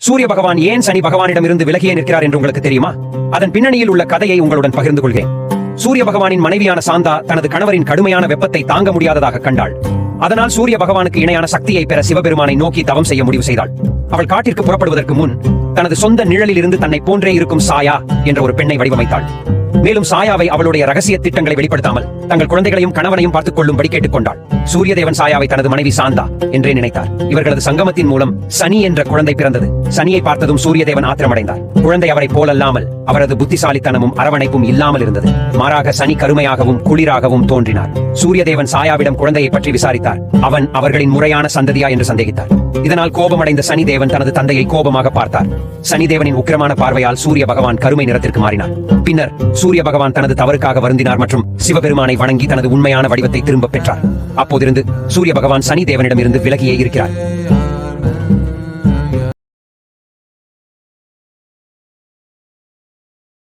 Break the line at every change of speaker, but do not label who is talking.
சூரிய பகவான் ஏன் சனி பகவானிடமிருந்து விலகியே நிற்கிறார் என்று உங்களுக்கு தெரியுமா? அதன் பின்னணியில் உள்ள கதையை உங்களுடன் பகிர்ந்து கொள்கிறேன். சூரிய பகவானின் மனைவியான சாந்தா தனது கணவரின் கடுமையான வெப்பத்தை தாங்க முடியாததாக கண்டாள். அதனால் சூரிய பகவானுக்கு இணையான சக்தியை பெற சிவபெருமானை நோக்கி தவம் செய்ய முடிவு செய்தாள். அவள் காட்டிற்கு புறப்படுவதற்கு முன் தனது சொந்த நிழலில் இருந்து தன்னை போன்றே இருக்கும் சாயா என்ற ஒரு பெண்ணை வடிவமைத்தாள். மேலும் சாயாவை அவளுடைய ரகசிய திட்டங்களை வெளிப்படுத்தாமல் தங்கள் குழந்தைகளையும் கணவனையும் பார்த்துக் கொள்ளும்படி கேட்டுக்கொண்டாள். சூரியதேவன் சாயாவை தனது மனைவி சாந்தா என்றே நினைத்தார். இவர்களது சங்கமத்தின் மூலம் சனி என்ற குழந்தை பிறந்தது. சனியை பார்த்ததும் சூரியதேவன் ஆத்திரமடைந்தார். குழந்தை அவரை போலல்லாமல் அவரது புத்திசாலித்தனமும் அரவணைப்பும் இல்லாமல் இருந்தது. மாறாக சனி கருமையாகவும் குளிராகவும் தோன்றினார். சூரியதேவன் சாயாவிடம் குழந்தையை பற்றி விசாரித்தார். அவன் அவர்களின் முறையான சந்ததியா என்று சந்தேகித்தார். இதனால் கோபமடைந்த சனி தேவன் தனது தந்தையை கோபமாக பார்த்தார். சனி தேவனின் உக்கிரமான பார்வையால் சூரிய பகவான் கருமை நிறத்திற்கு மாறினார். பின்னர் சூரிய பகவான் தனது தவறுக்காக வருந்தினார் மற்றும் சிவபெருமானை வணங்கி தனது உண்மையான வடிவத்தை திரும்ப பெற்றார். அப்போதிருந்து சூரிய பகவான் சனி தேவனிடம் இருந்து விலகியே இருக்கிறார்.